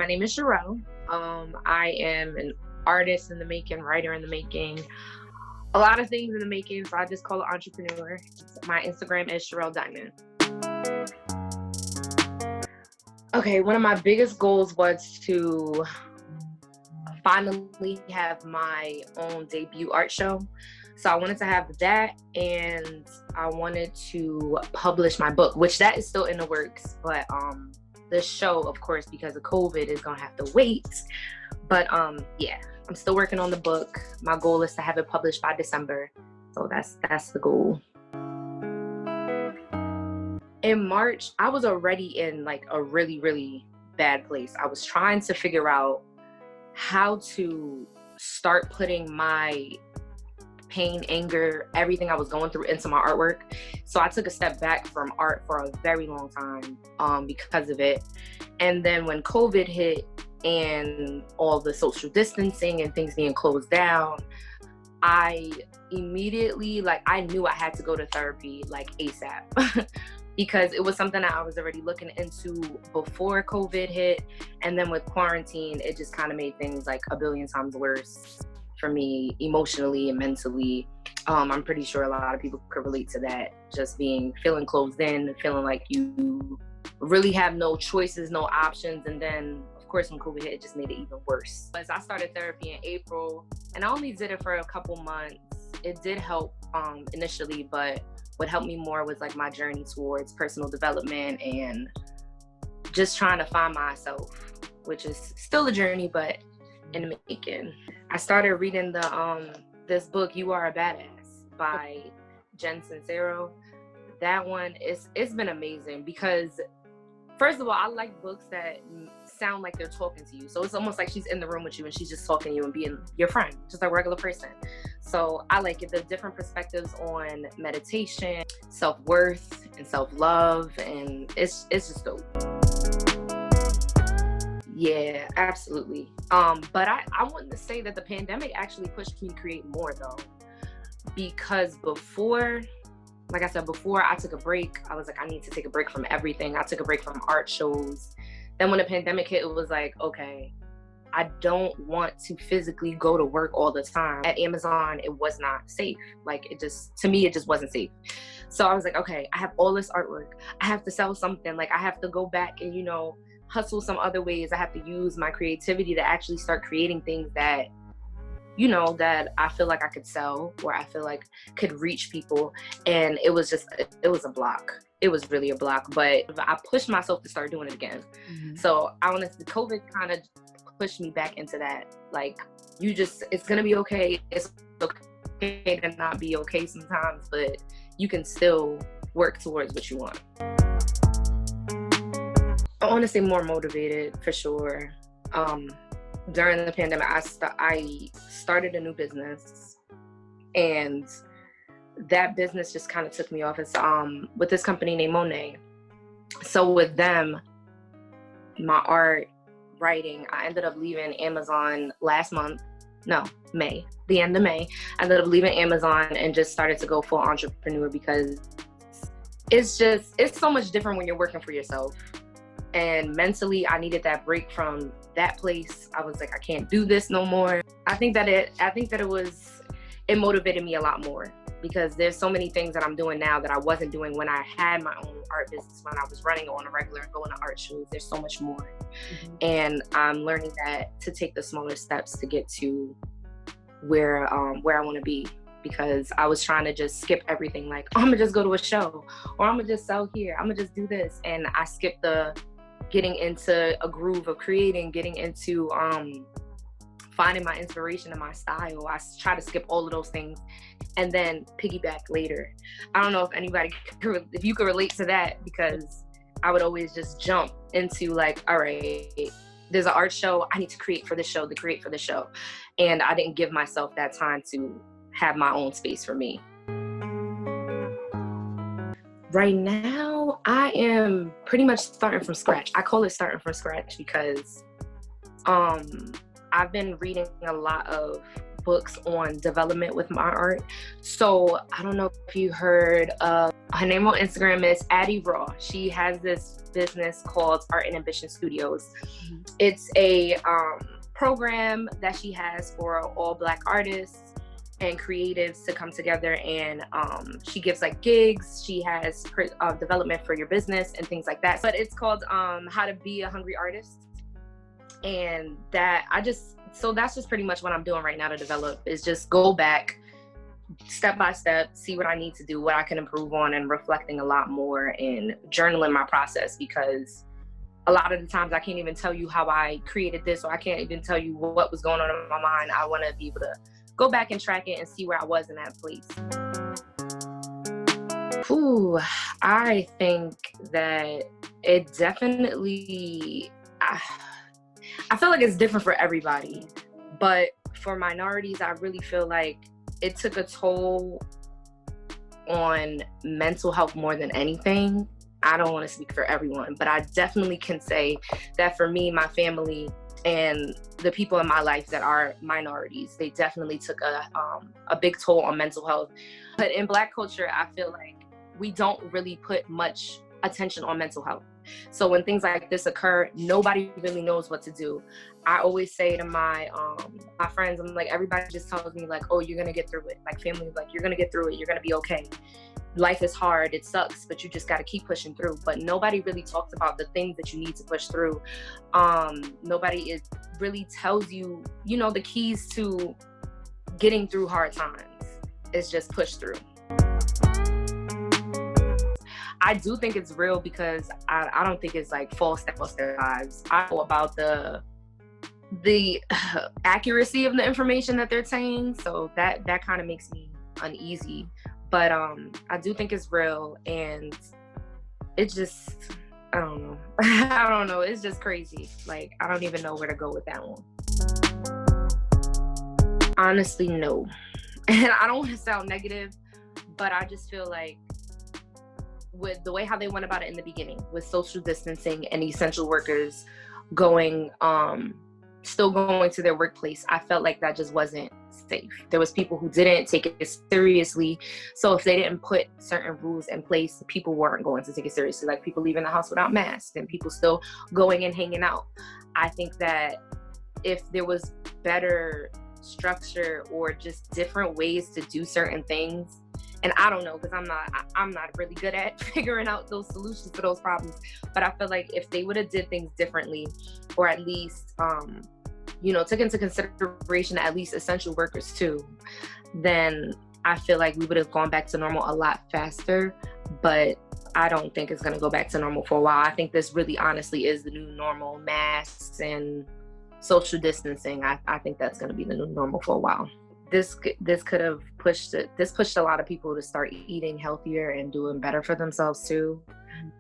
my name is Sharel. I am an artist in the making, writer in the making, a lot of things in the making. So I just call it entrepreneur. My Instagram is Sharel Diamond. Okay, one of my biggest goals was to finally have my own debut art show. So I wanted to have that, and I wanted to publish my book, which that is still in the works. But the show, of course, because of COVID, is gonna have to wait. But yeah, I'm still working on the book. My goal is to have it published by December. So that's the goal. In March, I was already in like a really, really bad place. I was trying to figure out how to start putting my pain, anger, everything I was going through into my artwork. So I took a step back from art for a very long time because of it. And then when COVID hit and all the social distancing and things being closed down, I immediately, I knew I had to go to therapy ASAP. Because it was something that I was already looking into before COVID hit. And then with quarantine, it just kind of made things like a billion times worse for me emotionally and mentally. I'm pretty sure a lot of people could relate to that. Just feeling closed in, feeling like you really have no choices, no options. And then, of course, when COVID hit, it just made it even worse. As I started therapy in April, and I only did it for a couple months. It did help initially, but what helped me more was my journey towards personal development and just trying to find myself, which is still a journey, but in the making. I started reading this book, You Are a Badass, by Jen Sincero. That one, it's been amazing because, first of all, I like books that sound like they're talking to you. So it's almost like she's in the room with you and she's just talking to you and being your friend, just a regular person. So I like it. The different perspectives on meditation, self-worth, and self-love, and it's just dope. Yeah, absolutely. But I wanted to say that the pandemic actually pushed me to create more though, because before, like I said, before I took a break, I was like, I need to take a break from everything. I took a break from art shows. Then when the pandemic hit, it was like, okay, I don't want to physically go to work all the time. At Amazon, it was not safe. To me, it just wasn't safe. So I was like, okay, I have all this artwork. I have to sell something. I have to go back and, hustle some other ways. I have to use my creativity to actually start creating things that, that I feel like I could sell, or I feel like could reach people. And it was a block. It was really a block, but I pushed myself to start doing it again. Mm-hmm. So COVID kind of pushed me back into that. It's going to be okay. It's okay to not be okay sometimes, but you can still work towards what you want. I want to say more motivated for sure. During the pandemic, I started a new business, and that business just kind of took me off. It's with this company named Monet. So with them, my art writing, I ended up leaving Amazon May, the end of May. I ended up leaving Amazon and just started to go full entrepreneur, because it's so much different when you're working for yourself. And mentally, I needed that break from that place. I was like, I can't do this no more. I think that it motivated me a lot more, because there's so many things that I'm doing now that I wasn't doing when I had my own art business, when I was running on a regular and going to art shows. There's so much more. Mm-hmm. And I'm learning that to take the smaller steps to get to where I want to be, because I was trying to just skip everything. I'm gonna just go to a show, or I'm gonna just sell here. I'm gonna just do this. And I skipped the getting into a groove of creating, getting into finding my inspiration and my style. I try to skip all of those things and then piggyback later. I don't know if you could relate to that, because I would always just jump into all right, there's an art show, I need to create for the show, and I didn't give myself that time to have my own space for me. Right now, I am pretty much starting from scratch. I call it starting from scratch because I've been reading a lot of books on development with my art. So I don't know if you heard of Her name on Instagram is Addie Raw. She has this business called Art and Ambition Studios. It's a program that she has for all Black artists and creatives to come together, and she gives like gigs. She has development for your business and things like that. But it's called How to Be a Hungry Artist. And so that's just pretty much what I'm doing right now to develop, is just go back step by step, see what I need to do, what I can improve on, and reflecting a lot more and journaling my process, because a lot of the times I can't even tell you how I created this, or I can't even tell you what was going on in my mind. I want to be able to go back and track it and see where I was in that place. Ooh, I think that it definitely, I feel like it's different for everybody, but for minorities, I really feel like it took a toll on mental health more than anything. I don't want to speak for everyone, but I definitely can say that for me, my family, and the people in my life that are minorities, they definitely took a big toll on mental health. But in Black culture, I feel like we don't really put much attention on mental health. So when things like this occur, nobody really knows what to do. I always say to my friends, I'm like, everybody just tells me like, oh, you're gonna get through it. Like family, like you're gonna get through it. You're gonna be okay. Life is hard. It sucks, but you just gotta keep pushing through. But nobody really talks about the things that you need to push through. Nobody really tells you, the keys to getting through hard times. It's just push through. I do think it's real, because I don't think it's like false stereotypes. I know about the accuracy of the information that they're saying, so that kind of makes me uneasy. But I do think it's real, and it just, I don't know. I don't know. It's just crazy. Like, I don't even know where to go with that one. Honestly, no. And I don't want to sound negative, but I just feel like with the way how they went about it in the beginning, with social distancing and essential workers still going to their workplace, I felt like that just wasn't safe. There was people who didn't take it seriously. So if they didn't put certain rules in place, people weren't going to take it seriously. Like people leaving the house without masks and people still going and hanging out. I think that if there was better structure or just different ways to do certain things, and I don't know, because I'm not really good at figuring out those solutions to those problems. But I feel like if they would have did things differently, or at least, took into consideration at least essential workers too, then I feel like we would have gone back to normal a lot faster. But I don't think it's going to go back to normal for a while. I think this really honestly is the new normal. Masks and social distancing. I think that's going to be the new normal for a while. This could have pushed a lot of people to start eating healthier and doing better for themselves too,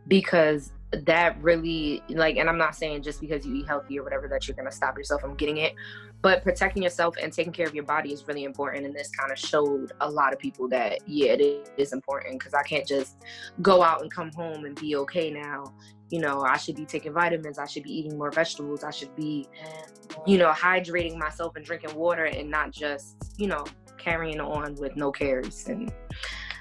because that really, like, and I'm not saying just because you eat healthy or whatever that you're going to stop yourself from getting it, but protecting yourself and taking care of your body is really important. And this kind of showed a lot of people that, yeah, it is important, because I can't just go out and come home and be okay now. I should be taking vitamins. I should be eating more vegetables. I should be, hydrating myself and drinking water, and not just, carrying on with no cares. And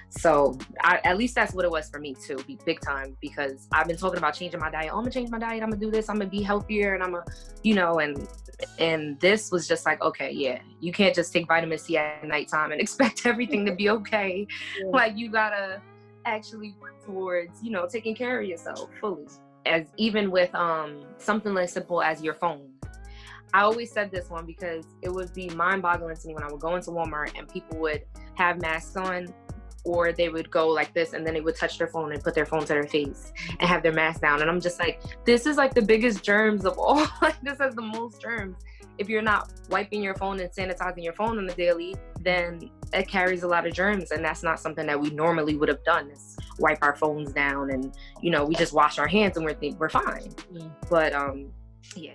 so at least that's what it was for me too, big time, because I've been talking about changing my diet. Oh, I'm gonna change my diet. I'm gonna do this. I'm gonna be healthier, and I'm gonna, and this was just like, okay, yeah, you can't just take vitamin C at nighttime and expect everything to be okay. Yeah. Like you gotta actually work towards, taking care of yourself fully. As even with something as simple as your phone. I always said this one because it would be mind-boggling to me when I would go into Walmart and people would have masks on, or they would go like this and then they would touch their phone and put their phone to their face and have their mask down. And I'm just like, this is like the biggest germs of all. Like, this has the most germs. If you're not wiping your phone and sanitizing your phone on the daily, then it carries a lot of germs. And that's not something that we normally would have done, is wipe our phones down and, we just wash our hands and we're fine. But yeah.